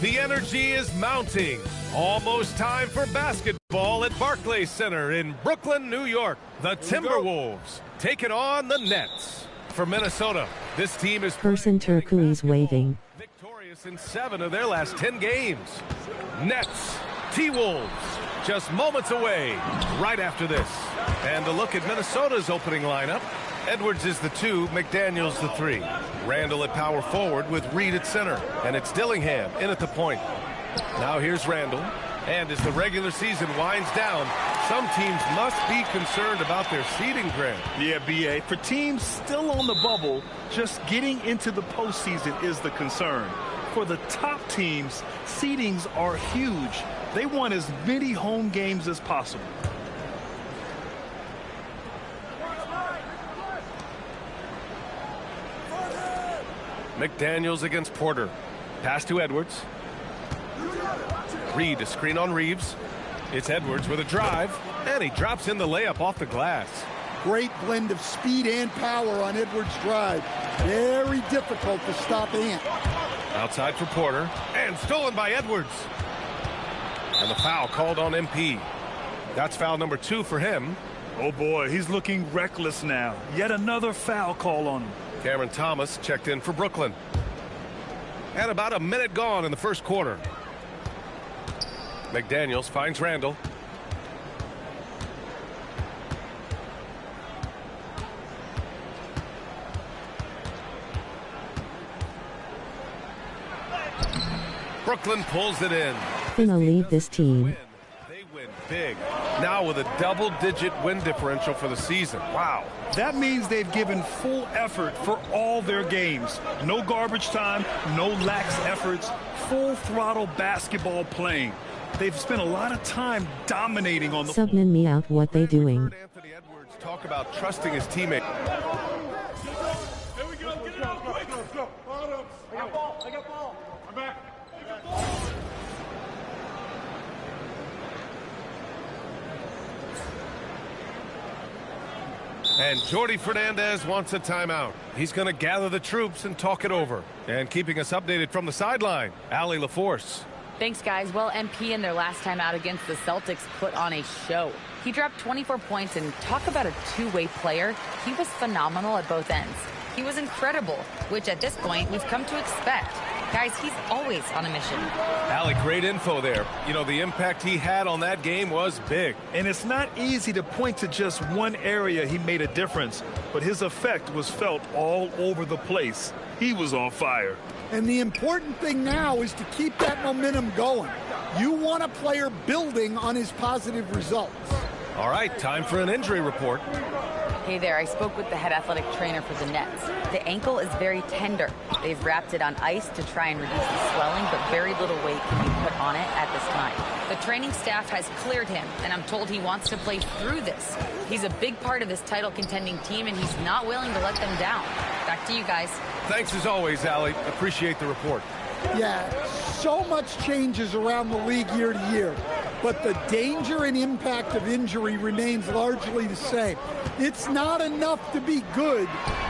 The energy is mounting. Almost time for basketball at Barclays Center in Brooklyn, New York. The Timberwolves taking on the Nets. For Minnesota, this team is person turquoise waving. Victorious in 7 of their last 10 games. Nets, T-Wolves, just moments away right after this. And a look at Minnesota's opening lineup. Edwards is the 2, McDaniels the 3. Randall at power forward with Reed at center. And it's Dillingham in at the point. Now here's Randall. And as the regular season winds down, some teams must be concerned about their seeding, Grant. Yeah, B.A. For teams still on the bubble, just getting into the postseason is the concern. For the top teams, seedings are huge. They want as many home games as possible. McDaniels against Porter. Pass to Edwards. Reed, a screen on Reeves. It's Edwards with a drive, and he drops in the layup off the glass. Great blend of speed and power on Edwards' drive. Very difficult to stop Ant. Outside for Porter, and stolen by Edwards. And the foul called on MP. That's foul number 2 for him. Oh boy, he's looking reckless now. Yet another foul call on him. Cameron Thomas checked in for Brooklyn. And about a minute gone in the first quarter. McDaniels finds Randall. Brooklyn pulls it in. Gonna leave this team. They win big. Now with a double-digit win differential for the season. Wow. That means they've given full effort for all their games. No garbage time, no lax efforts, full throttle basketball playing. They've spent a lot of time dominating on the Subnin me out what they doing. Anthony Edwards talk about trusting his teammate. Here we go, get it out quick. Let's go. I got ball. I'm back. And Jordi Fernandez wants a timeout. He's going to gather the troops and talk it over. And keeping us updated from the sideline, Allie LaForce. Thanks, guys. Well, MP in their last time out against the Celtics put on a show. He dropped 24 points, and talk about a two-way player. He was phenomenal at both ends. He was incredible, which at this point we've come to expect. Guys, he's always on a mission. Allie, great info there. You know, the impact he had on that game was big. And it's not easy to point to just one area he made a difference, but his effect was felt all over the place. He was on fire. And the important thing now is to keep that momentum going. You want a player building on his positive results. All right, time for an injury report. Hey there, I spoke with the head athletic trainer for the Nets. The ankle is very tender. They've wrapped it on ice to try and reduce the swelling, but very little weight can be put on it at this time. The training staff has cleared him, and I'm told he wants to play through this. He's a big part of this title contending team, and he's not willing to let them down. Back to you guys. Thanks as always, Allie. Appreciate the report. Yeah, so much changes around the league year to year, but the danger and impact of injury remains largely the same. It's not enough to be good.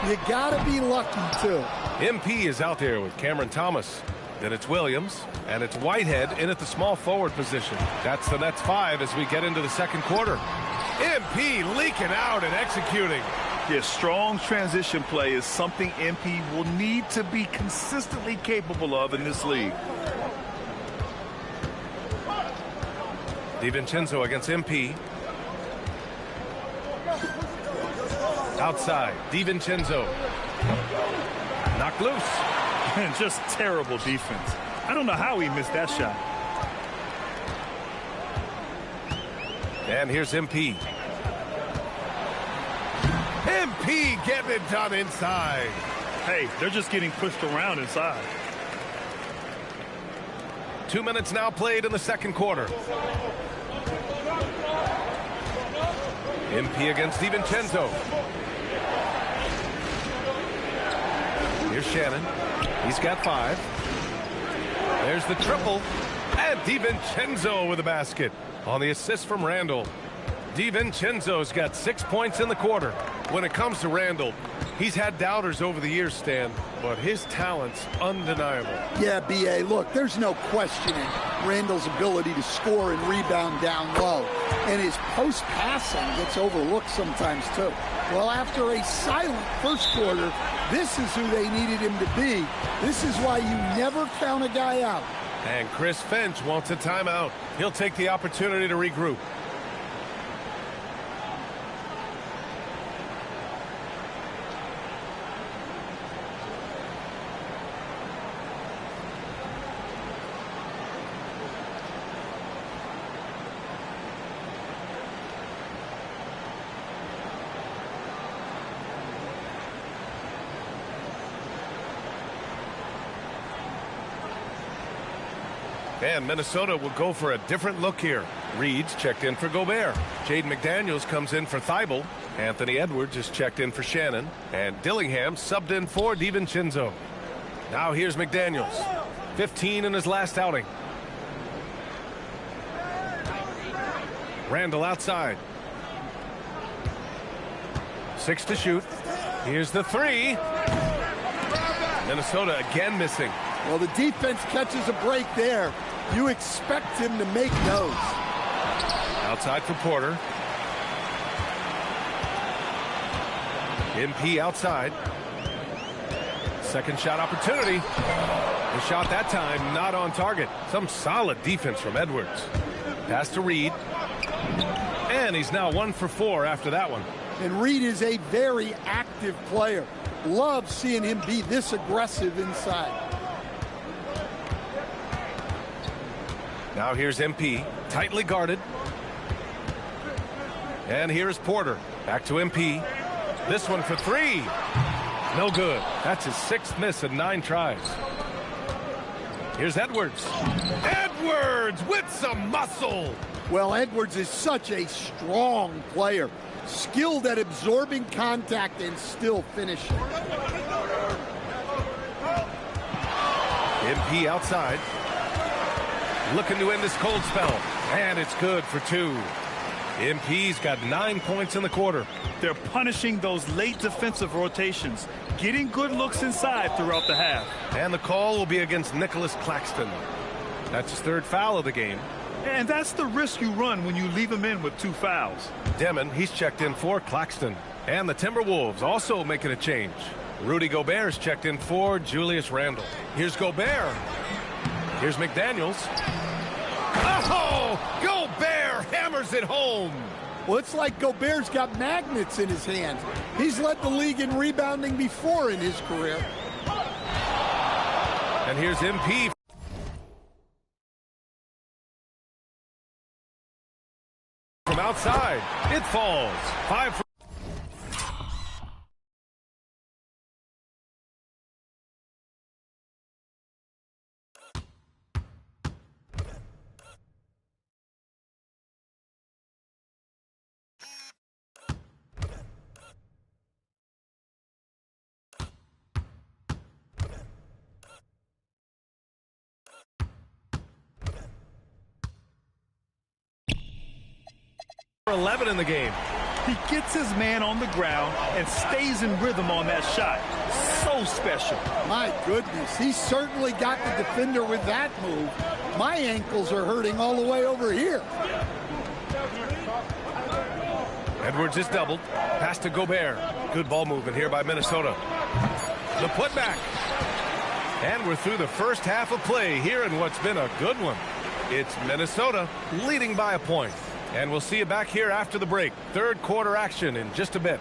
You gotta be lucky too. MP is out there with Cameron Thomas. Then it's Williams, and it's Whitehead in at the small forward position. That's the Nets 5 as we get into the second quarter. MP leaking out and executing. Yeah, strong transition play is something MP will need to be consistently capable of in this league. DiVincenzo against MP. Outside, DiVincenzo. Knocked loose. And just terrible defense. I don't know how he missed that shot. And here's MP. MP getting it done inside. Hey, they're just getting pushed around inside. 2 minutes now played in the second quarter. MP against DiVincenzo. Here's Shannon. He's got 5. There's the triple. And DiVincenzo with a basket on the assist from Randall. DiVincenzo's got 6 points in the quarter. When it comes to Randall, he's had doubters over the years, Stan, but his talent's undeniable. Yeah, B.A., look, there's no questioning Randall's ability to score and rebound down low. And his post-passing gets overlooked sometimes, too. Well, after a silent first quarter, this is who they needed him to be. This is why you never count a guy out. And Chris Finch wants a timeout. He'll take the opportunity to regroup. And Minnesota will go for a different look here. Reed's checked in for Gobert. Jaden McDaniels comes in for Thibault. Anthony Edwards is checked in for Shannon. And Dillingham subbed in for DiVincenzo. Now here's McDaniels. 15 in his last outing. Randall outside. 6 to shoot. Here's the 3. Minnesota again missing. Well, the defense catches a break there. You expect him to make those. Outside for Porter. MP outside. Second shot opportunity. The shot that time not on target. Some solid defense from Edwards. Pass to Reed. And he's now 1 for 4 after that one. And Reed is a very active player. Love seeing him be this aggressive inside. Now here's MP, tightly guarded. And here's Porter. Back to MP. This one for 3. No good. That's his 6th miss in 9 tries. Here's Edwards. Edwards with some muscle. Well, Edwards is such a strong player. Skilled at absorbing contact and still finishing. MP outside. Looking to end this cold spell. And it's good for 2. MP's got 9 points in the quarter. They're punishing those late defensive rotations, getting good looks inside throughout the half. And the call will be against Nicholas Claxton. That's his 3rd foul of the game. And that's the risk you run when you leave him in with 2 fouls. Demon, he's checked in for Claxton. And the Timberwolves also making a change. Rudy Gobert's checked in for Julius Randle. Here's Gobert. Here's McDaniels. Oh! Gobert hammers it home. Well, it's like Gobert's got magnets in his hands. He's led the league in rebounding before in his career. And here's MP. From outside, it falls. 5 for .11 in the game. He gets his man on the ground and stays in rhythm on that shot. So special. My goodness, he certainly got the defender with that move. My ankles are hurting all the way over here. Edwards is doubled. Pass to Gobert. Good ball movement here by Minnesota. The putback. And we're through the first half of play here in what's been a good one. It's Minnesota leading by a point. And we'll see you back here after the break. 3rd quarter action in just a bit.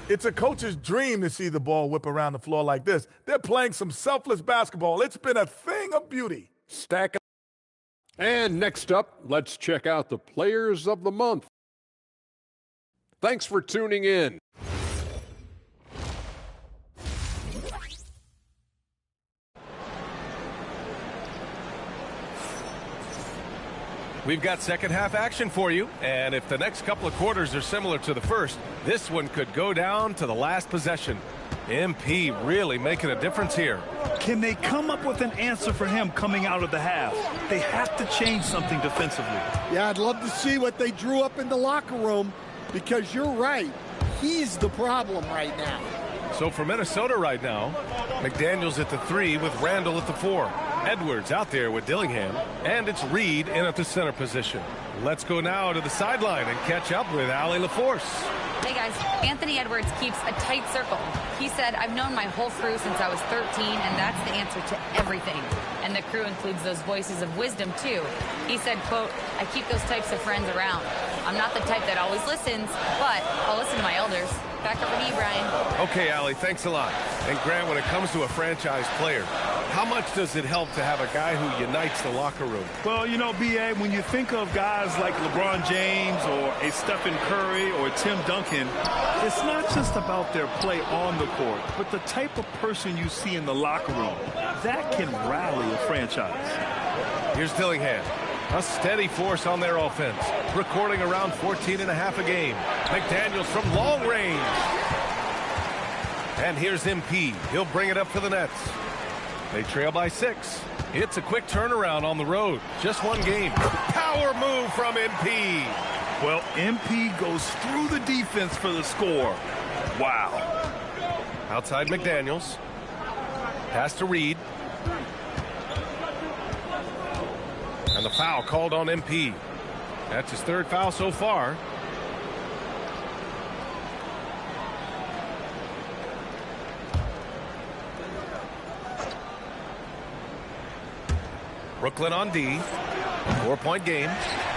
It's a coach's dream to see the ball whip around the floor like this. They're playing some selfless basketball. It's been a thing of beauty. Stack up. And next up, let's check out the Players of the Month. Thanks for tuning in. We've got second half action for you, and if the next couple of quarters are similar to the first, this one could go down to the last possession. MP really making a difference here. Can they come up with an answer for him coming out of the half? They have to change something defensively. Yeah, I'd love to see what they drew up in the locker room, because you're right. He's the problem right now. So for Minnesota right now, McDaniels at the 3 with Randall at the 4. Edwards out there with Dillingham, and it's Reed in at the center position. Let's go now to the sideline and catch up with Allie LaForce. Hey guys, Anthony Edwards keeps a tight circle. He said, I've known my whole crew since I was 13, and that's the answer to everything. And the crew includes those voices of wisdom too. He said, quote, I keep those types of friends around. I'm not the type that always listens, but I'll listen to my elders. Back over to you, Brian. Okay, Allie, thanks a lot. And Grant, when it comes to a franchise player, how much does it help to have a guy who unites the locker room? Well, you know, B.A., when you think of guys like LeBron James or a Stephen Curry or Tim Duncan, it's not just about their play on the court, but the type of person you see in the locker room. That can rally a franchise. Here's Dillingham. A steady force on their offense, recording around 14 and a half a game. McDaniels from long range. And here's MP. He'll bring it up for the Nets. They trail by 6. It's a quick turnaround on the road. Just one game. Power move from MP. Well, MP goes through the defense for the score. Wow. Outside McDaniels. Pass to Reed. And the foul called on MP. That's his 3rd foul so far. Brooklyn on D. 4-point game.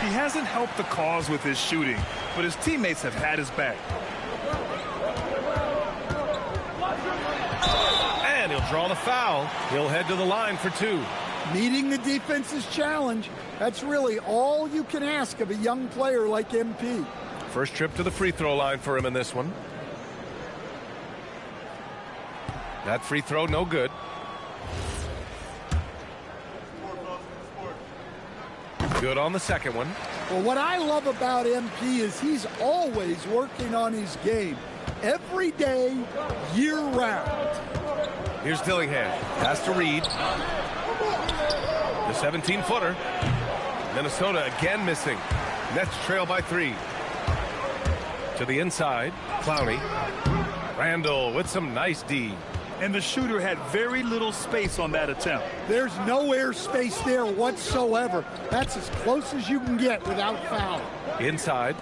He hasn't helped the cause with his shooting, but his teammates have had his back. And he'll draw the foul. He'll head to the line for 2. Meeting the defense's challenge, that's really all you can ask of a young player like MP. First trip to the free throw line for him in this one. That free throw no good. Good on the second one. Well, what I love about MP is he's always working on his game. Every day, year-round. Here's Dillingham. Pass to Reed. The 17-footer. Minnesota again missing. Nets trail by 3. To the inside. Clowney. Randall with some nice D. And the shooter had very little space on that attempt. There's no air space there whatsoever. That's as close as you can get without fouling. Inside.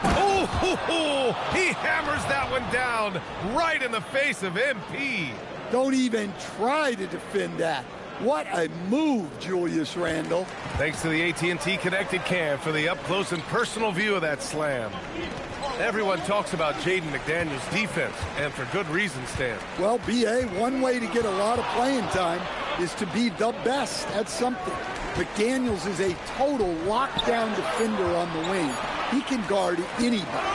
Oh, he hammers that one down right in the face of MP. Don't even try to defend that. What a move, Julius Randle. Thanks to the AT&T Connected Cam for the up-close and personal view of that slam. Everyone talks about Jaden McDaniels' defense, and for good reason, Stan. Well, B.A., one way to get a lot of playing time is to be the best at something. McDaniels is a total lockdown defender on the wing. He can guard anybody.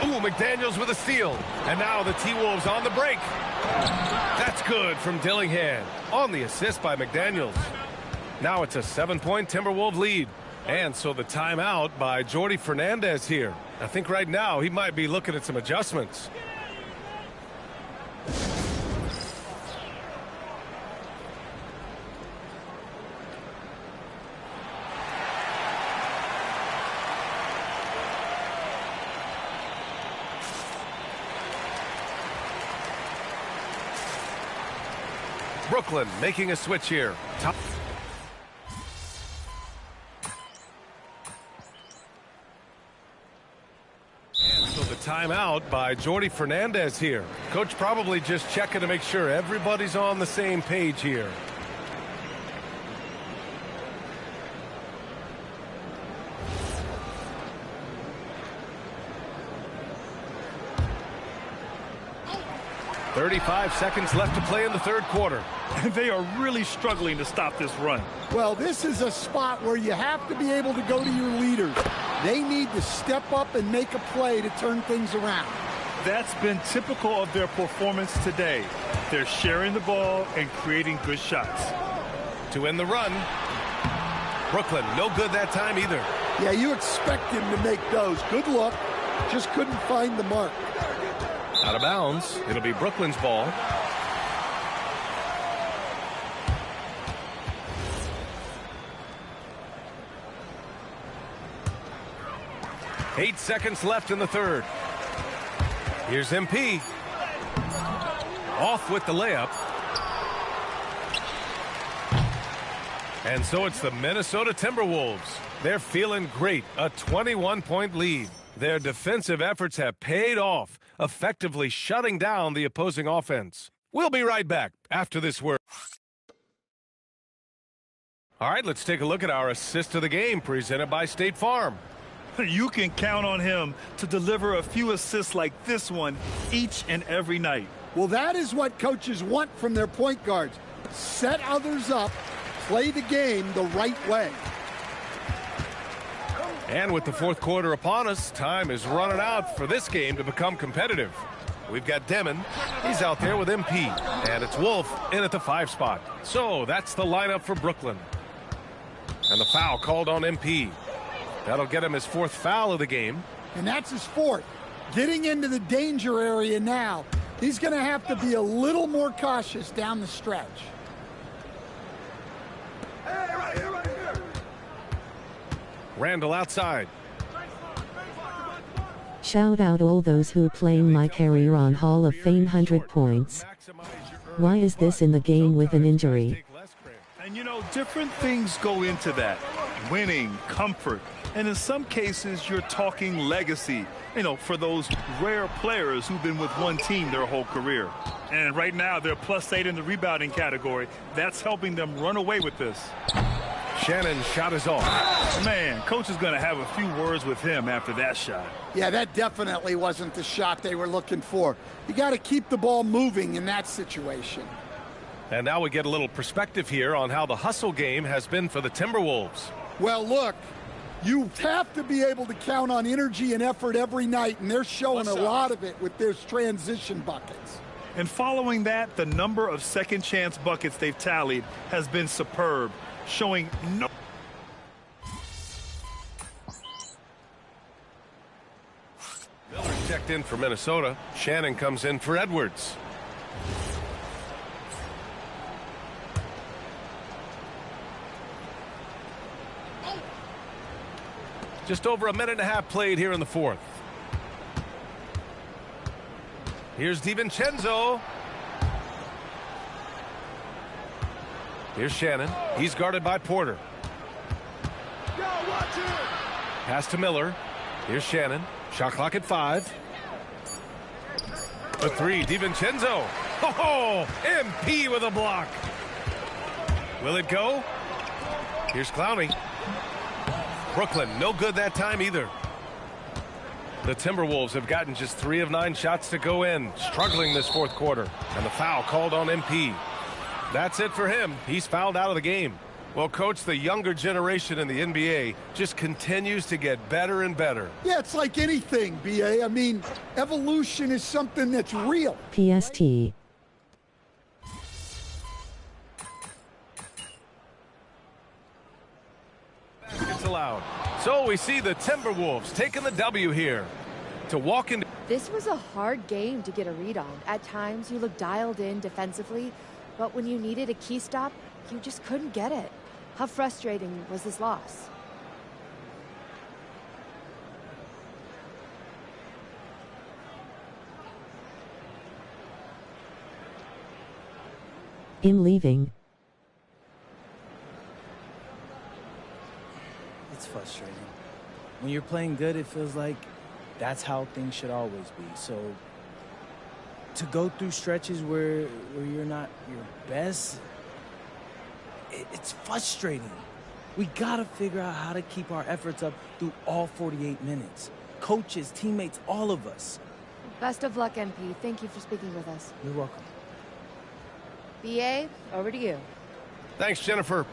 Ooh, McDaniels with a steal. And now the T-Wolves on the break. That's good from Dillingham on the assist by McDaniels. Now it's a 7-point Timberwolves lead. And so the timeout by Jordi Fernandez here. I think right now he might be looking at some adjustments. Brooklyn making a switch here. So the timeout by Jordi Fernandez here. Coach probably just checking to make sure everybody's on the same page here. "35 seconds left to play in the third quarter." They are really struggling to stop this run. Well, this is a spot where you have to be able to go to your leaders. They need to step up and make a play to turn things around. That's been typical of their performance today. They're sharing the ball and creating good shots. To end the run. Brooklyn, no good that time either. Yeah, you expect him to make those. Good luck. Just couldn't find the mark. Out of bounds. It'll be Brooklyn's ball. Eight seconds left in the third. Here's MP. Off with the layup. And so it's the Minnesota Timberwolves. They're feeling great. A 21-point lead. Their defensive efforts have paid off, effectively shutting down the opposing offense. We'll be right back after this word. All right, let's take a look at our assist of the game presented by State Farm. You can count on him to deliver a few assists like this one each and every night. Well, that is what coaches want from their point guards. Set others up, play the game the right way. And with the fourth quarter upon us, time is running out for this game to become competitive. We've got Demon. He's out there with MP. And it's Wolf in at the 5 spot. So that's the lineup for Brooklyn. And the foul called on MP. That'll get him his 4th foul of the game. And that's his 4th. Getting into the danger area now. He's going to have to be a little more cautious down the stretch. Hey, right here, right here. Randall outside. Shout out all those who playing MyCareer on Hall of Fame 100 points. Why is this in the game with an injury? And you know, different things go into that. Winning, comfort, and in some cases, you're talking legacy, you know, for those rare players who've been with one team their whole career. And right now, they're +8 in the rebounding category. That's helping them run away with this. Shannon's shot is off. Man, coach is going to have a few words with him after that shot. Yeah, that definitely wasn't the shot they were looking for. You got to keep the ball moving in that situation. And now we get a little perspective here on how the hustle game has been for the Timberwolves. Well, look, you have to be able to count on energy and effort every night, and they're showing a lot of it with their transition buckets. And following that, the number of second chance buckets they've tallied has been superb, showing no... Miller checked in for Minnesota. Shannon comes in for Edwards. Just over a minute and a half played here in the 4th. Here's DiVincenzo. Here's Shannon. He's guarded by Porter. Pass to Miller. Here's Shannon. Shot clock at 5. A 3, DiVincenzo. Oh, MP with a block. Will it go? Here's Clowney. Brooklyn, no good that time either. The Timberwolves have gotten just 3 of 9 shots to go in, struggling this 4th quarter. And the foul called on MP. That's it for him. He's fouled out of the game. Well, Coach, the younger generation in the NBA just continues to get better and better. Yeah, it's like anything, B.A. I mean, evolution is something that's real. PST. It's allowed. So we see the Timberwolves taking the W here. To walk into... This was a hard game to get a read on. At times, you looked dialed in defensively, but when you needed a key stop, you just couldn't get it. How frustrating was this loss? In leaving. It's frustrating. When you're playing good, it feels like that's how things should always be. So to go through stretches where you're not your best, it's frustrating. We gotta figure out how to keep our efforts up through all 48 minutes. Coaches, teammates, all of us. Best of luck, MP. Thank you for speaking with us. You're welcome. BA, over to you. Thanks, Jennifer.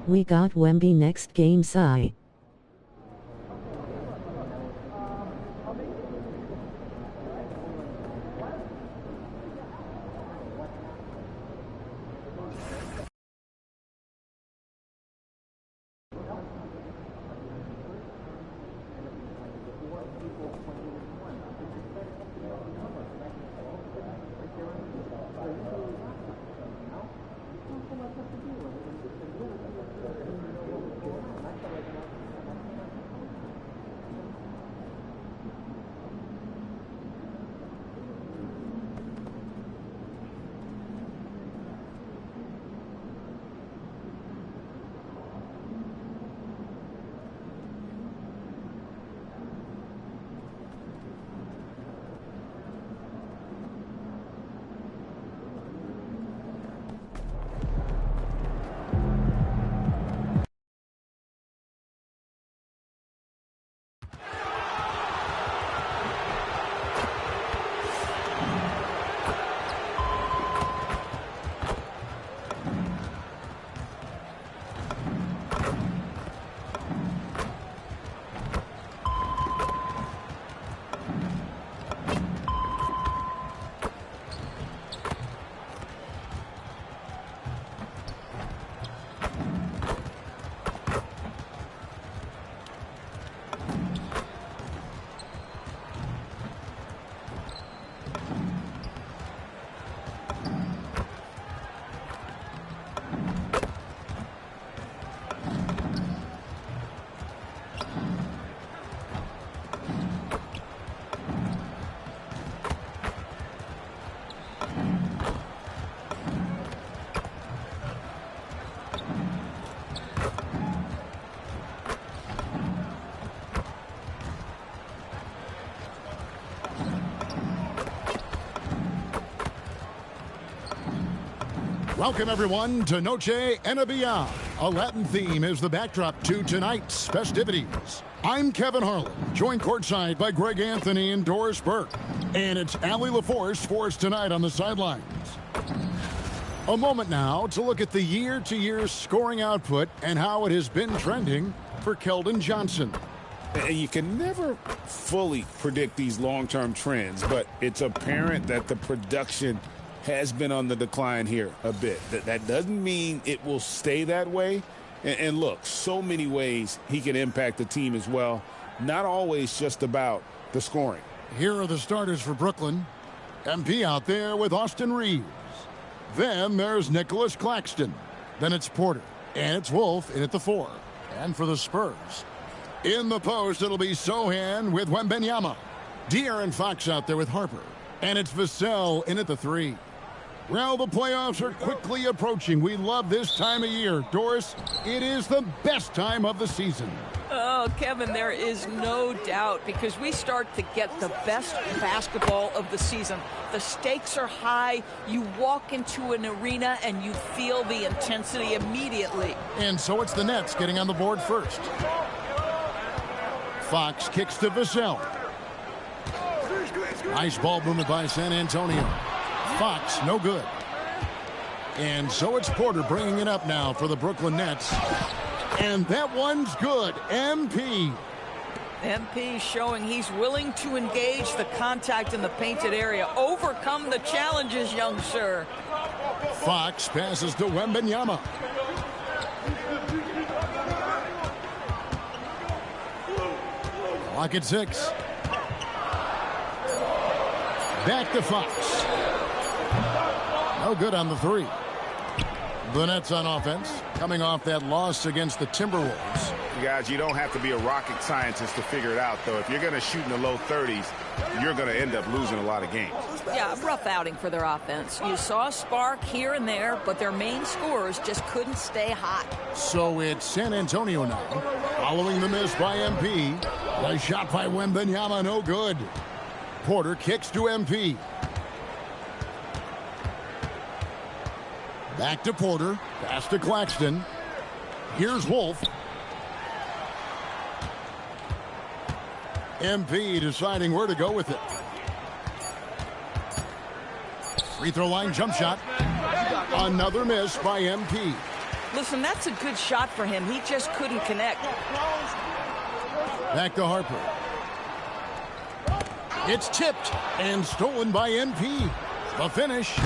We got Wemby next game, Sai. Welcome, everyone, to Noche NBA. A Latin theme is the backdrop to tonight's festivities. I'm Kevin Harlan, joined courtside by Greg Anthony and Doris Burke. And it's Allie LaForce for us tonight on the sidelines. A moment now to look at the year-to-year scoring output and how it has been trending for Keldon Johnson. You can never fully predict these long-term trends, but it's apparent that the production has been on the decline here a bit. That doesn't mean it will stay that way. And look, so many ways he can impact the team as well. Not always just about the scoring. Here are the starters for Brooklyn. MP out there with Austin Reeves. Then there's Nicholas Claxton. Then it's Porter. And it's Wolf in at the 4. And for the Spurs, in the post, it'll be Sohan with Wembanyama. De'Aaron Fox out there with Harper. And it's Vassell in at the 3. Well, the playoffs are quickly approaching. We love this time of year. Doris, it is the best time of the season. Oh, Kevin, there is no doubt, because we start to get the best basketball of the season. The stakes are high. You walk into an arena and you feel the intensity immediately. And so it's the Nets getting on the board first. Fox kicks to Vassell. Nice ball movement by San Antonio. Fox, no good. And so it's Porter bringing it up now for the Brooklyn Nets. And that one's good. MP. MP showing he's willing to engage the contact in the painted area. Overcome the challenges, young sir. Fox passes to Wembanyama. Clock at 6. Back to Fox. No good on the 3. The Nets on offense, coming off that loss against the Timberwolves. Guys, you don't have to be a rocket scientist to figure it out, though. If you're going to shoot in the low 30s, you're going to end up losing a lot of games. Yeah, a rough outing for their offense. You saw a spark here and there, but their main scorers just couldn't stay hot. So it's San Antonio now, following the miss by MP. The shot by Wembanyama, no good. Porter kicks to MP. Back to Porter. Pass to Claxton. Here's Wolf. MP deciding where to go with it. Free throw line jump shot. Another miss by MP. Listen, that's a good shot for him. He just couldn't connect. Back to Harper. It's tipped and stolen by MP. The finish.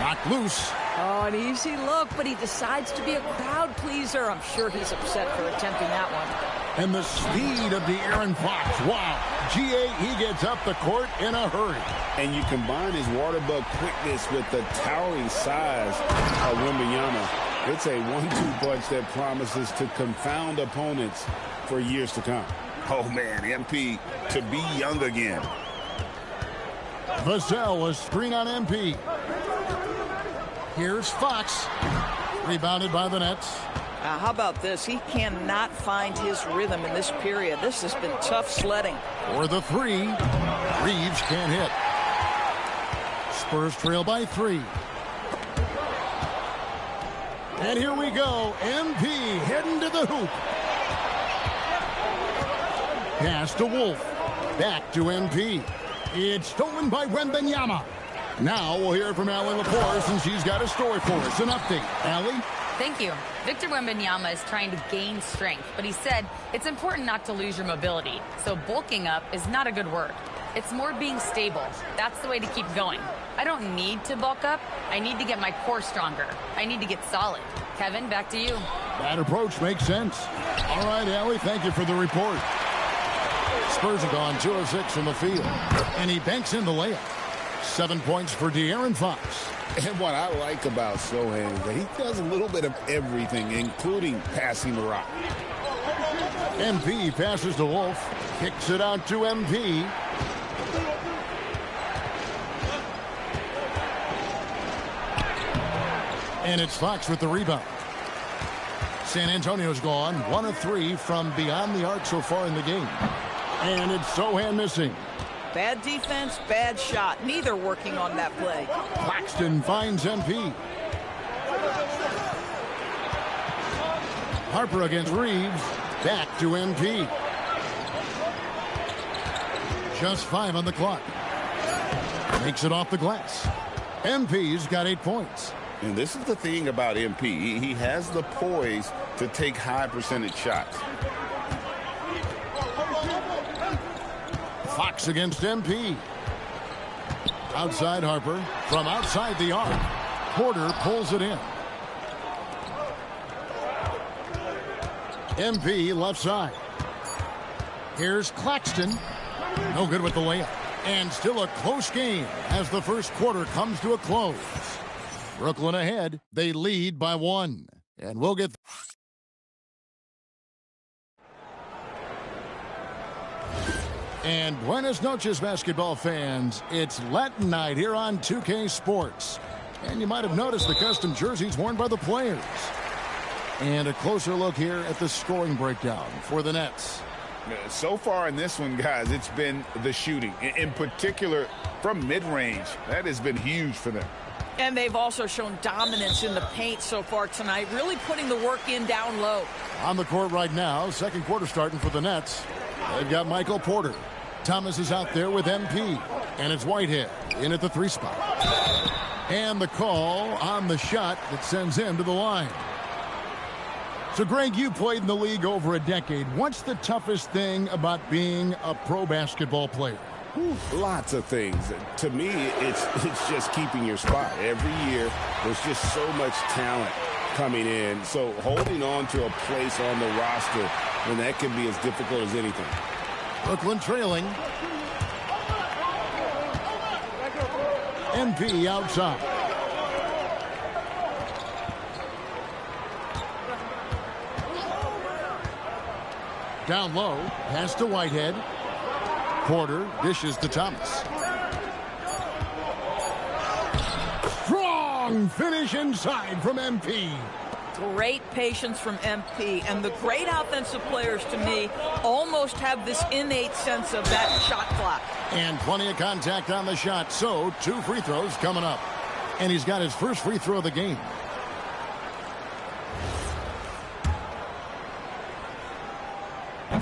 Knocked loose. Oh, an easy look, but he decides to be a crowd pleaser. I'm sure he's upset for attempting that one. And the speed of De'Aaron Fox. Wow. GA, he gets up the court in a hurry. And you combine his water bug quickness with the towering size of Wembanyama. It's a 1-2 punch that promises to confound opponents for years to come. Oh, man, MP to be young again. Vassell, a screen on MP. Here's Fox. Rebounded by the Nets. How about this? He cannot find his rhythm in this period. This has been tough sledding. For the 3. Reeves can't hit. Spurs trail by 3. And here we go. MP heading to the hoop. Pass to Wolf. Back to MP. It's stolen by Wembanyama. Now we'll hear from Allie Lepore since she's got a story for us. An update. Allie? Thank you. Victor Wembanyama is trying to gain strength, but he said it's important not to lose your mobility. So bulking up is not a good word. It's more being stable. That's the way to keep going. I don't need to bulk up. I need to get my core stronger. I need to get solid. Kevin, back to you. That approach makes sense. All right, Allie, thank you for the report. Spurs have gone 2 of 6 from the field. And he banks in the layup. 7 points for De'Aaron Fox. And what I like about Sohan is that he does a little bit of everything, including passing the rock. MP passes to Wolf. Kicks it out to MP. And it's Fox with the rebound. San Antonio's gone 1 of 3 from beyond the arc so far in the game. And it's Sohan missing. Bad defense, bad shot. Neither working on that play. Claxton finds MP. Harper against Reeves. Back to MP. Just 5 on the clock. Makes it off the glass. MP's got 8 points. And this is the thing about MP. He has the poise to take high percentage shots. Fox against MP. Outside Harper. From outside the arc. Porter pulls it in. MP left side. Here's Claxton. No good with the layup. And still a close game as the first quarter comes to a close. Brooklyn ahead. They lead by 1. And we'll get... And buenas noches, basketball fans. It's Latin night here on 2K Sports. And you might have noticed the custom jerseys worn by the players. And a closer look here at the scoring breakdown for the Nets. So far in this one, guys, it's been the shooting. In particular, from mid-range. That has been huge for them. And they've also shown dominance in the paint so far tonight, really putting the work in down low. On the court right now, second quarter starting for the Nets. They've got Michael Porter. Thomas is out there with MP. And it's Whitehead in at the 3 spot. And the call on the shot that sends him to the line. So, Greg, you played in the league over a decade. What's the toughest thing about being a pro basketball player? Lots of things. To me, it's just keeping your spot. Every year, there's just so much talent coming in. So holding on to a place on the roster, and that can be as difficult as anything. Brooklyn trailing. MP outside. Down low, pass to Whitehead. Porter dishes to Thomas. Strong finish inside from MP. Great patience from MP, and the great offensive players, to me, almost have this innate sense of that shot clock. And plenty of contact on the shot, so 2 free throws coming up. And he's got his first free throw of the game.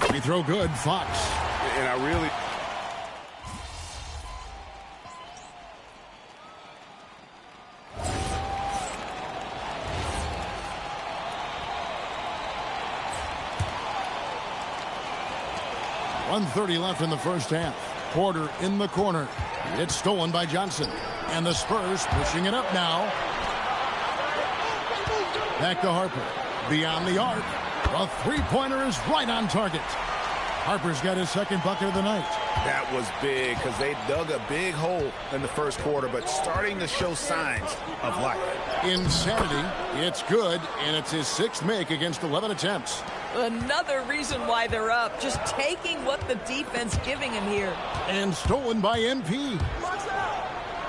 Free throw good, Fox. And I really... .130 left in the first half. Porter in the corner. It's stolen by Johnson. And the Spurs pushing it up now. Back to Harper. Beyond the arc. A three-pointer is right on target. Harper's got his second bucket of the night. That was big because they dug a big hole in the first quarter, but starting to show signs of life. Insanity. It's good, and it's his 6th make against 11 attempts. Another reason why they're up. Just taking what the defense giving him here. And stolen by MP.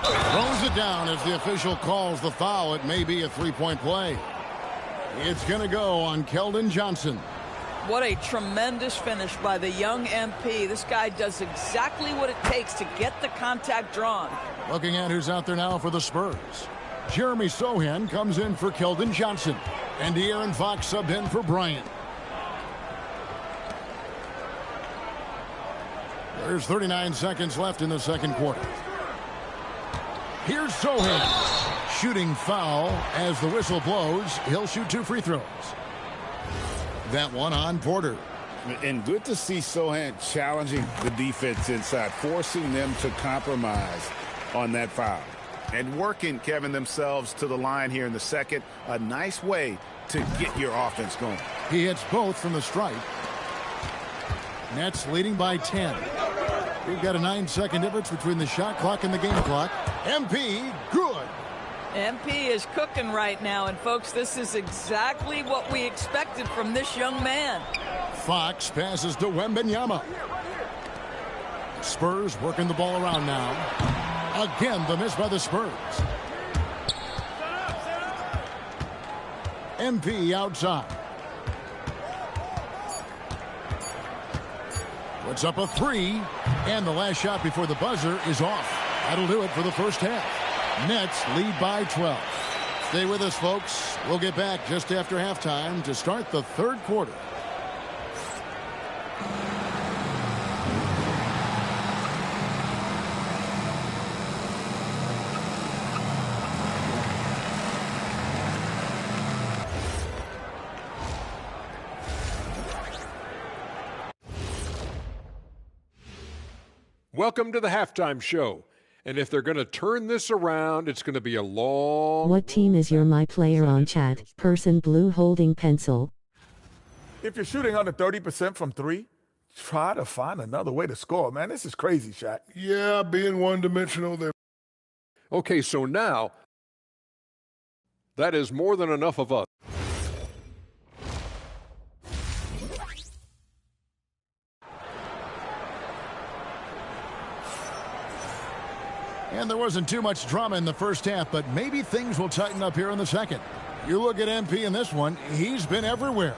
Throws it down as the official calls the foul. It may be a three-point play. It's going to go on Keldon Johnson. What a tremendous finish by the young MP. This guy does exactly what it takes to get the contact drawn. Looking at who's out there now for the Spurs. Jeremy Sohan comes in for Keldon Johnson. And De'Aaron Fox subbed in for Bryant. There's 39 seconds left in the second quarter. Here's Sohan. Shooting foul as the whistle blows. He'll shoot 2 free throws. That one on Porter. And good to see Sohan challenging the defense inside, forcing them to compromise on that foul. And working, Kevin, themselves to the line here in the second. A nice way to get your offense going. He hits both from the stripe. Nets leading by 10. We've got a 9-second difference between the shot clock and the game clock. MP, good. MP is cooking right now, and folks, this is exactly what we expected from this young man. Fox passes to Wembanyama. Spurs working the ball around now. Again, the miss by the Spurs. MP outside. Puts up a 3, and the last shot before the buzzer is off. That'll do it for the first half. Nets lead by 12. Stay with us, folks. We'll get back just after halftime to start the third quarter. Welcome to the halftime show. And if they're going to turn this around, it's going to be a long... What team is your MyPlayer on chat? Person blue holding pencil. If you're shooting under 30% from 3, try to find another way to score, man. This is crazy, Shaq. Yeah, being one-dimensional there. Okay, so now, that is more than enough of us. And there wasn't too much drama in the first half, but maybe things will tighten up here in the second. You look at MP in this one, he's been everywhere.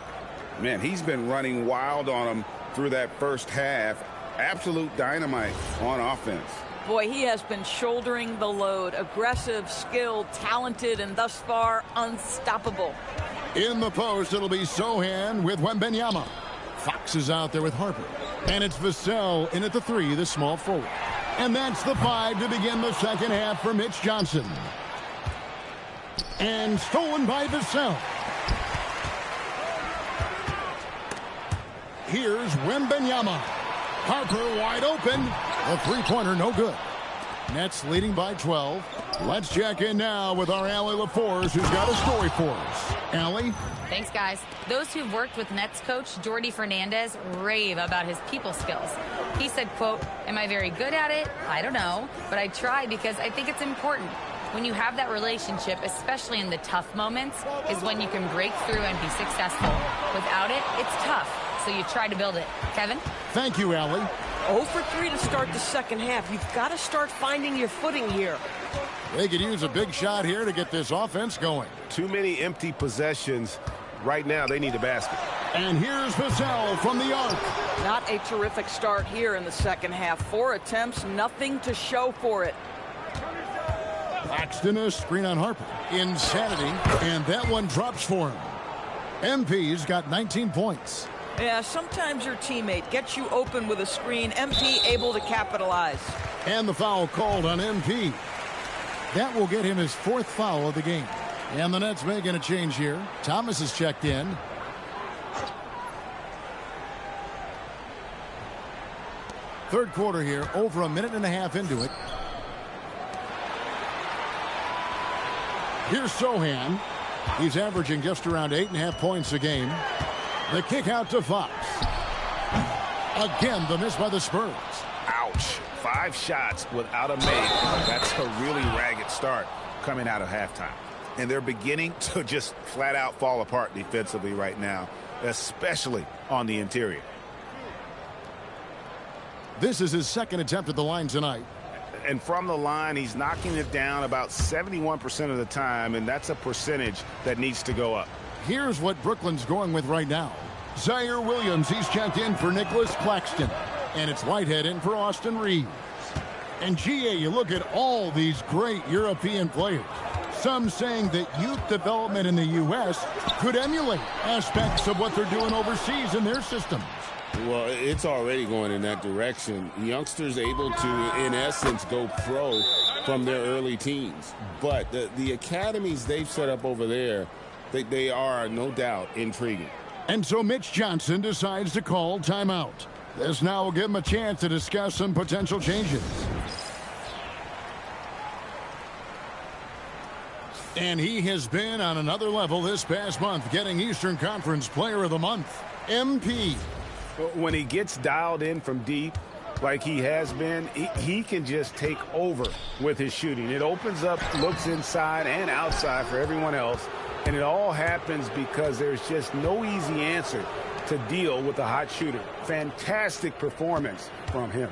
Man, he's been running wild on him through that first half. Absolute dynamite on offense. Boy, he has been shouldering the load. Aggressive, skilled, talented, and thus far unstoppable. In the post, it'll be Sohan with Wembanyama. Fox is out there with Harper. And it's Vassell in at the 3, the small forward. And that's the 5 to begin the second half for Mitch Johnson. And stolen by Vassell. Here's Wembanyama. Harper wide open. The three-pointer no good. Nets leading by 12. Let's check in now with our Allie LaForce, who's got a story for us. Allie? Thanks, guys. Those who've worked with Nets coach Jordi Fernandez rave about his people skills. He said, quote, "Am I very good at it? I don't know, but I try because I think it's important. When you have that relationship, especially in the tough moments, is when you can break through and be successful. Without it, it's tough, so you try to build it." Kevin? Thank you, Allie. 0 for 3 to start the second half. You've got to start finding your footing here. They could use a big shot here to get this offense going. Too many empty possessions. Right now, they need a basket. And here's Vassell from the arc. Not a terrific start here in the second half. 4 attempts, nothing to show for it. Claxton, a screen on Harper. Insanity, and that one drops for him. MP's got 19 points. Yeah, sometimes your teammate gets you open with a screen. MP able to capitalize. And the foul called on MP. That will get him his 4th foul of the game. And the Nets making a change here. Thomas is checked in. Third quarter here, over a minute and a half into it. Here's Sohan. He's averaging just around 8.5 points a game. The kick out to Fox. Again, the miss by the Spurs. Ouch. 5 shots without a make. That's a really ragged start coming out of halftime. And they're beginning to just flat out fall apart defensively right now, especially on the interior. This is his 2nd attempt at the line tonight. And from the line, he's knocking it down about 71% of the time, and that's a percentage that needs to go up. Here's what Brooklyn's going with right now. Zaire Williams, he's checked in for Nicholas Claxton. And it's Whitehead in for Austin Reeves. And GA, you look at all these great European players. Some saying that youth development in the U.S. could emulate aspects of what they're doing overseas in their systems. Well, it's already going in that direction. Youngsters able to, in essence, go pro from their early teens. But the academies they've set up over there, they are, no doubt, intriguing. And so Mitch Johnson decides to call timeout. This now will give him a chance to discuss some potential changes. And he has been on another level this past month, getting Eastern Conference Player of the Month. MP. When he gets dialed in from deep, like he has been, he can just take over with his shooting. It opens up looks inside and outside for everyone else, and it all happens because there's just no easy answer to deal with a hot shooter. Fantastic performance from him.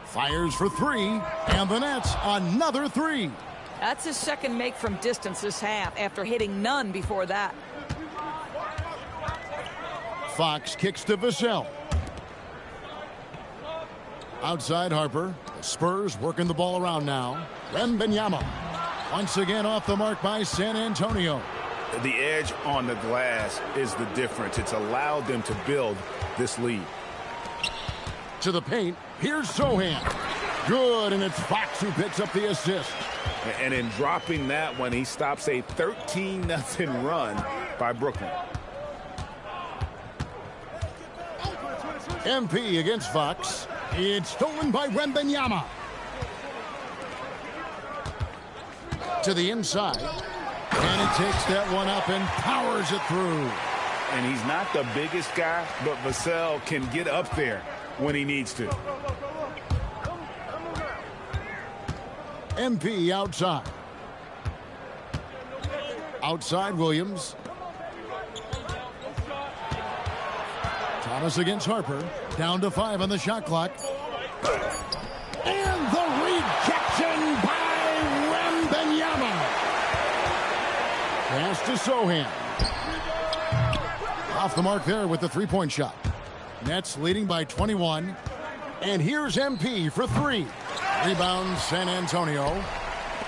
Fires for 3, and the Nets another 3. That's his 2nd make from distance this half after hitting none before that. Fox kicks to Vassell. Outside Harper. The Spurs working the ball around now. Wembanyama. Once again off the mark by San Antonio. The edge on the glass is the difference. It's allowed them to build this lead. To the paint. Here's Sohan. Good, and it's Fox who picks up the assist. And in dropping that one, he stops a 13-0 run by Brooklyn. MP against Fox. It's stolen by Wembanyama. To the inside. And he takes that one up and powers it through. And he's not the biggest guy, but Vassell can get up there when he needs to. MP outside. Outside Williams. Thomas against Harper. Down to 5 on the shot clock. And the rejection by Wembanyama. Pass to Sohan. Off the mark there with the 3-point shot. Nets leading by 21. And here's MP for 3. Rebound San Antonio.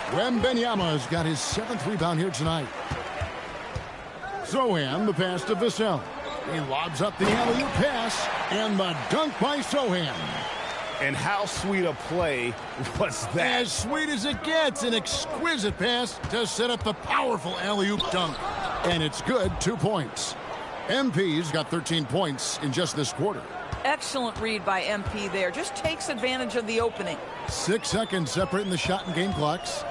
Wembanyama's got his 7th rebound here tonight. Sohan, the pass to Vassell. He lobs up the alley-oop pass, and the dunk by Sohan. And how sweet a play was that? As sweet as it gets, an exquisite pass to set up the powerful alley-oop dunk. And it's good, 2 points. MP's got 13 points in just this quarter. Excellent read by MP there. Just takes advantage of the opening. 6 seconds separating the shot and game clocks.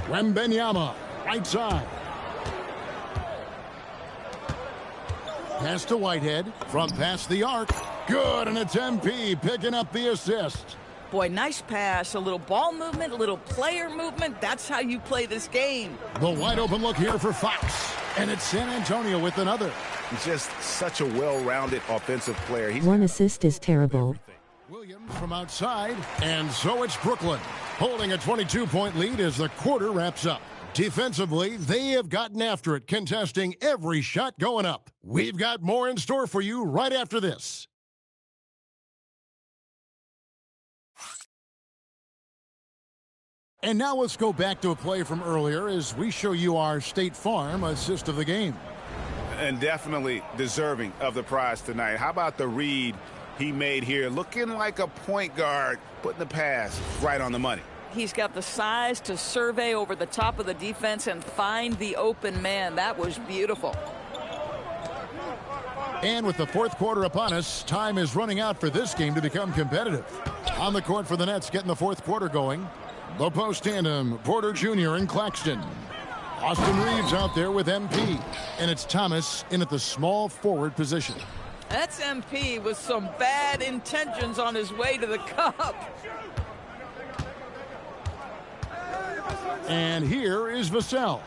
Wembenyama, right side. Pass to Whitehead from past the arc. Good, and it's MP picking up the assist. Boy, nice pass. A little ball movement, a little player movement. That's how you play this game. The wide open look here for Fox. And it's San Antonio with another. He's just such a well-rounded offensive player. One assist is terrible. Williams from outside, and so it's Brooklyn, holding a 22-point lead as the quarter wraps up. Defensively, they have gotten after it, contesting every shot going up. We've got more in store for you right after this. And now let's go back to a play from earlier as we show you our State Farm assist of the game. And definitely deserving of the prize tonight. How about the read he made here? Looking like a point guard, putting the pass right on the money. He's got the size to survey over the top of the defense and find the open man. That was beautiful. And with the fourth quarter upon us, time is running out for this game to become competitive. On the court for the Nets, getting the fourth quarter going. The post tandem, Porter Jr. and Claxton. Austin Reeves out there with MP. And it's Thomas in at the small forward position. That's MP with some bad intentions on his way to the cup. And here is Vassell.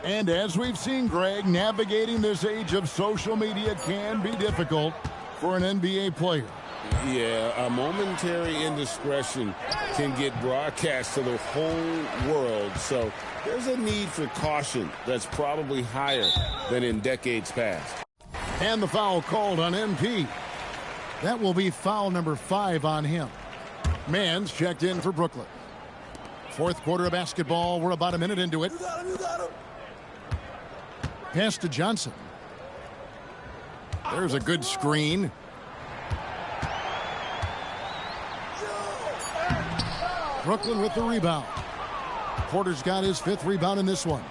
And as we've seen, Greg, navigating this age of social media can be difficult for an NBA player. Yeah, a momentary indiscretion can get broadcast to the whole world. So there's a need for caution that's probably higher than in decades past. And the foul called on MP. That will be foul number 5 on him. Mann's checked in for Brooklyn. Fourth quarter of basketball. We're about a minute into it. Pass to Johnson. There's a good screen. Brooklyn with the rebound. Porter's got his 5th rebound in this one.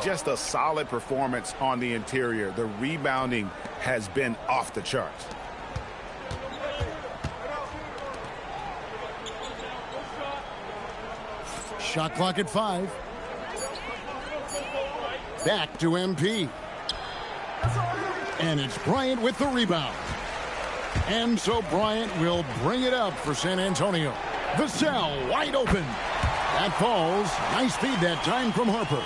Just a solid performance on the interior. The rebounding has been off the charts. Shot clock at 5. Back to MP. And it's Bryant with the rebound. And so Bryant will bring it up for San Antonio. Vassell wide open. That falls. Nice feed that time from Harper.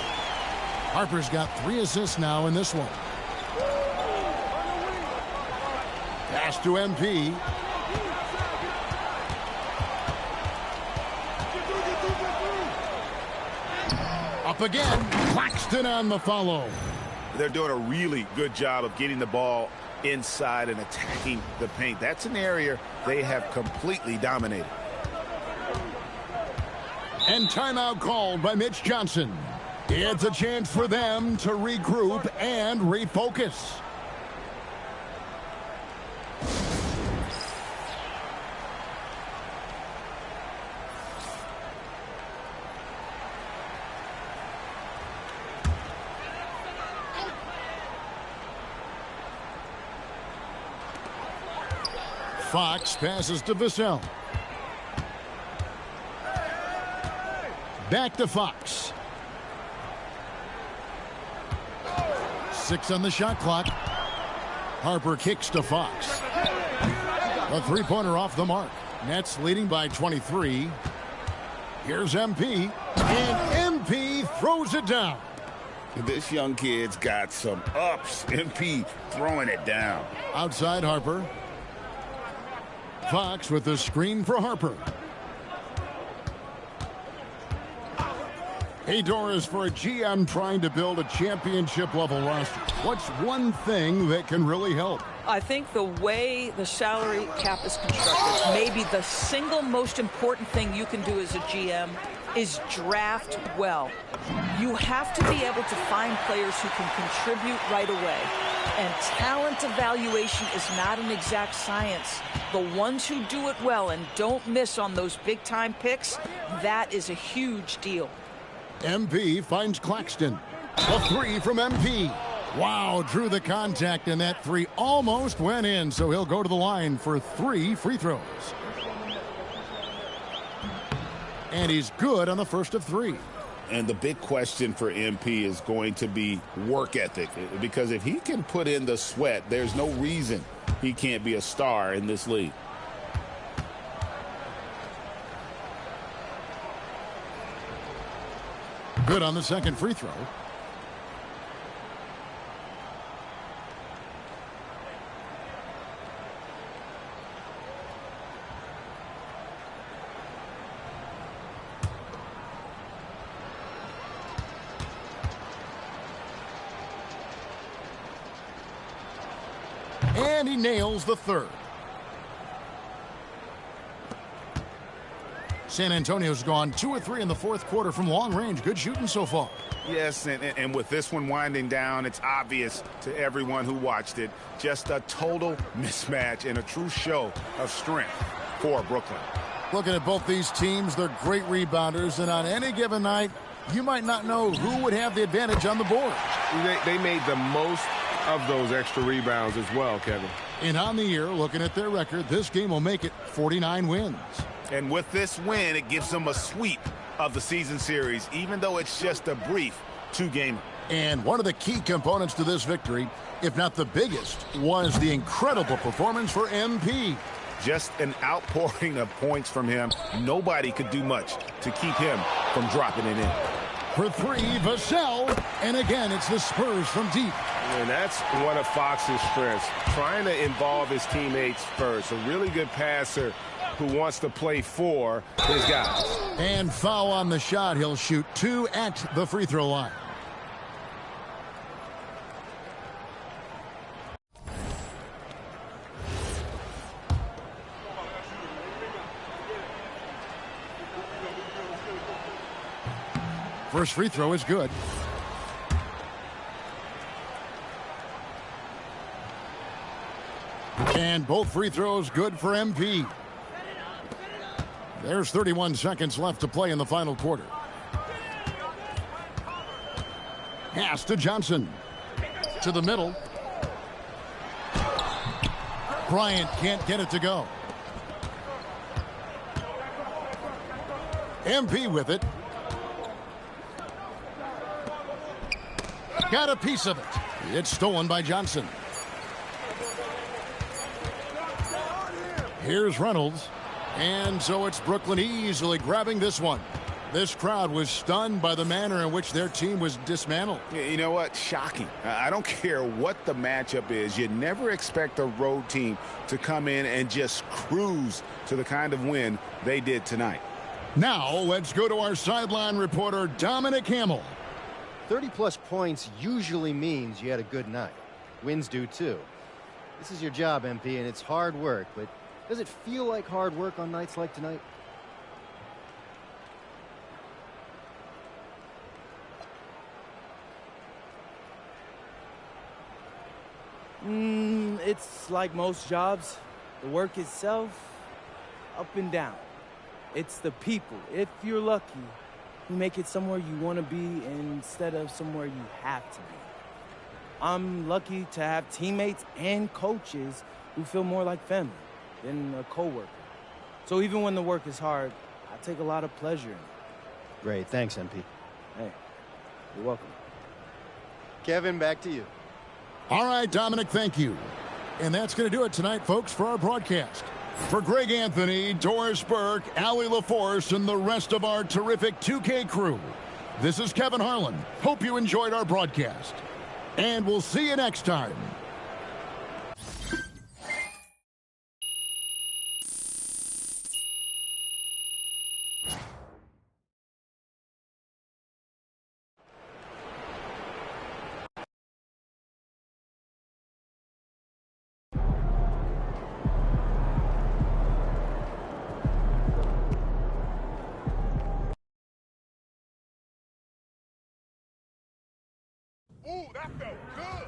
Harper's got 3 assists now in this one. Pass to MP. Up again. Claxton on the follow. They're doing a really good job of getting the ball inside and attacking the paint. That's an area they have completely dominated. And timeout called by Mitch Johnson. It's a chance for them to regroup and refocus. Fox passes to Vassell. Back to Fox. 6 on the shot clock. Harper kicks to Fox. A 3-pointer off the mark. Nets leading by 23. Here's MP. And MP throws it down. This young kid's got some ups. MP throwing it down. Outside Harper. Fox with the screen for Harper. Hey, Doris, for a GM trying to build a championship-level roster, what's one thing that can really help? I think the way the salary cap is constructed may be the single most important thing you can do as a GM is draft well. You have to be able to find players who can contribute right away. And talent evaluation is not an exact science. The ones who do it well and don't miss on those big-time picks, that is a huge deal. MP finds Claxton. A three from MP. Wow, drew the contact, and that three almost went in, so he'll go to the line for 3 free throws. And he's good on the first of 3. And the big question for MP is going to be work ethic, because if he can put in the sweat, there's no reason he can't be a star in this league. Good on the second free throw. And he nails the third. San Antonio's gone 2 of 3 in the fourth quarter from long range. Good shooting so far. Yes, and with this one winding down, it's obvious to everyone who watched it. Just a total mismatch and a true show of strength for Brooklyn. Looking at both these teams, they're great rebounders, and on any given night, you might not know who would have the advantage on the board. They made the most of those extra rebounds as well, Kevin. And on the year, looking at their record, this game will make it 49 wins. And with this win, it gives them a sweep of the season series, even though it's just a brief 2-gamer. And one of the key components to this victory, if not the biggest, was the incredible performance for MP. Just an outpouring of points from him. Nobody could do much to keep him from dropping it in. For 3, Vassell, and again, it's the Spurs from deep. And that's one of Fox's strengths, trying to involve his teammates first. A really good passer who wants to play for his guys. And foul on the shot. He'll shoot 2 at the free throw line. First free throw is good. And both free throws good for MP. There's 31 seconds left to play in the final quarter. Pass to Johnson. To the middle. Bryant can't get it to go. MP with it. Got a piece of it. It's stolen by Johnson. Here's Reynolds. And so it's Brooklyn easily grabbing this one. This crowd was stunned by the manner in which their team was dismantled. You know what? Shocking. I don't care what the matchup is. You never expect a road team to come in and just cruise to the kind of win they did tonight. Now let's go to our sideline reporter, Dominic Hamill. 30-plus points usually means you had a good night. Wins do too. This is your job, MP, and it's hard work, but does it feel like hard work on nights like tonight? It's like most jobs. The work itself, up and down. It's the people. If you're lucky, you make it somewhere you want to be instead of somewhere you have to be. I'm lucky to have teammates and coaches who feel more like family than a coworker. So even when the work is hard, I take a lot of pleasure in it. Great. Thanks, MP. Hey, you're welcome. Kevin, back to you. All right, Dominic, thank you. And that's going to do it tonight, folks, for our broadcast. For Greg Anthony, Doris Burke, Allie LaForce, and the rest of our terrific 2K crew, this is Kevin Harlan. Hope you enjoyed our broadcast. And we'll see you next time. Ooh, that felt good.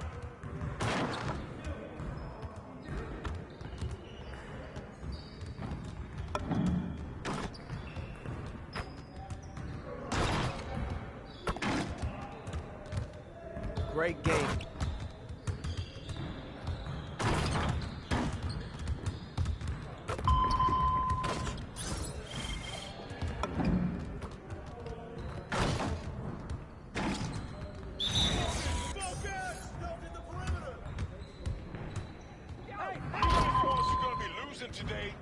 Great game. Today.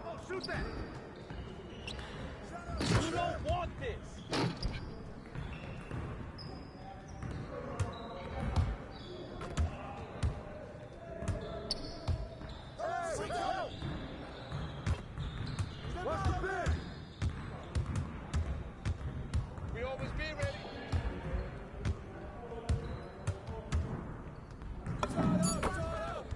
Oh, shoot that! You don't want this! Hey, go! What's the bid? We always be ready. Shut up!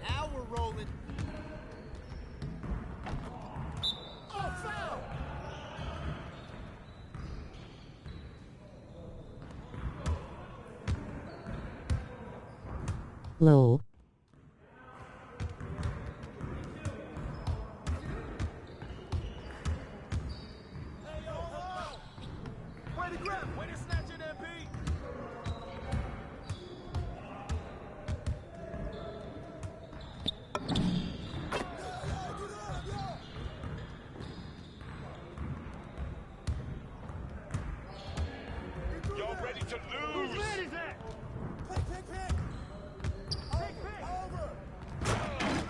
Now we're rolling. Oh, foul! Lol. Hey, yo, hello! Way to grab, way to snatch it, MP! Y'all ready to lose? Whose man is that? Pick. Over.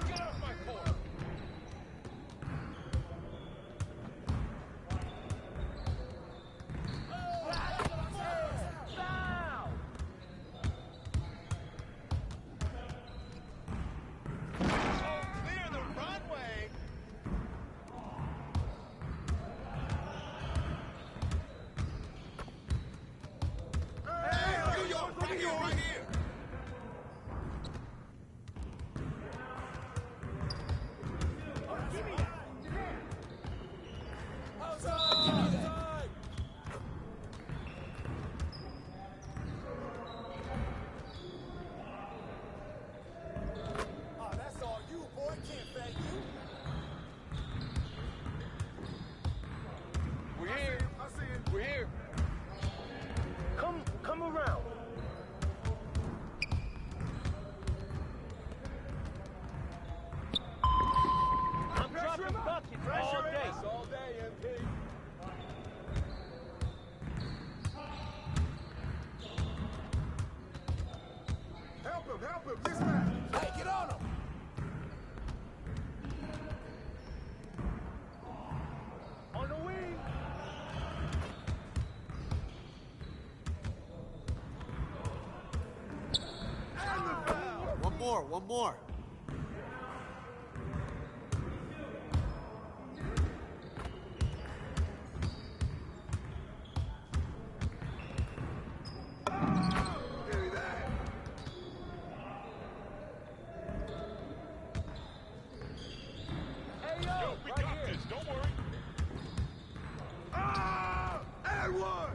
Get off my court. Foul. Oh, clear the runway. Hey, right here. Give me that. Outside. Oh, that's all you, boy. Can't fake you. We're here. I see it. We're here. Come around. I'm dropping buckets all day. All day, MP. Help him. Mismatch. Hey, get on him. On the wing. And the foul. One more. Yo, we got this. Don't worry. And one.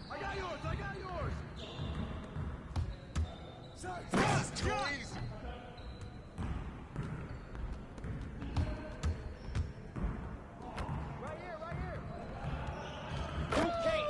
I got yours. That's too easy. Right here. You can't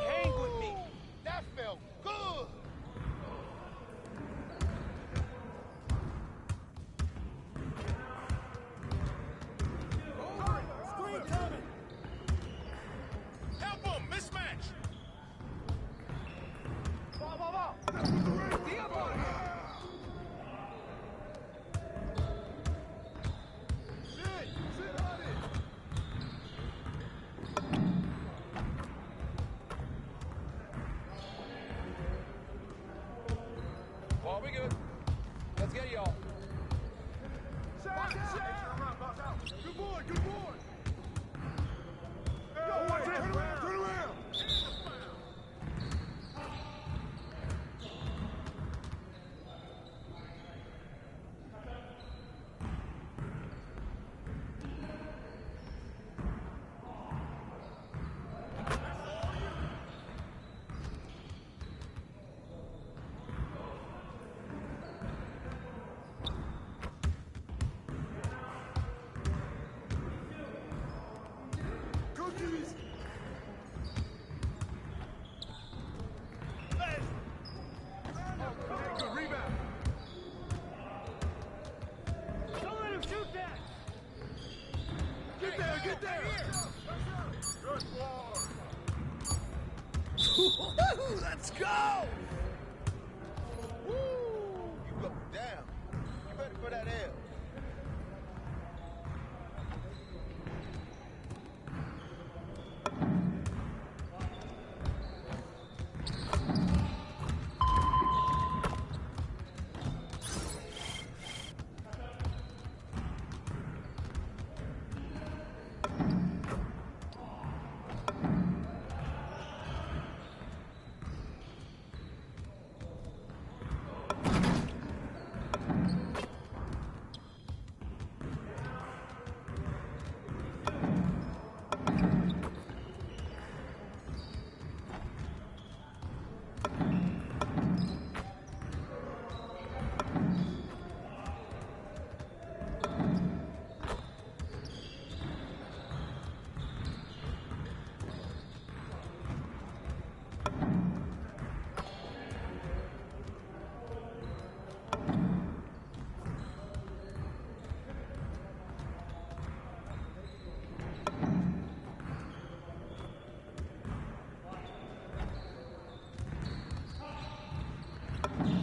Let's go! Woo! You go down. You ready for that L?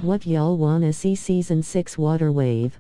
What y'all wanna see season 6 Water Wave?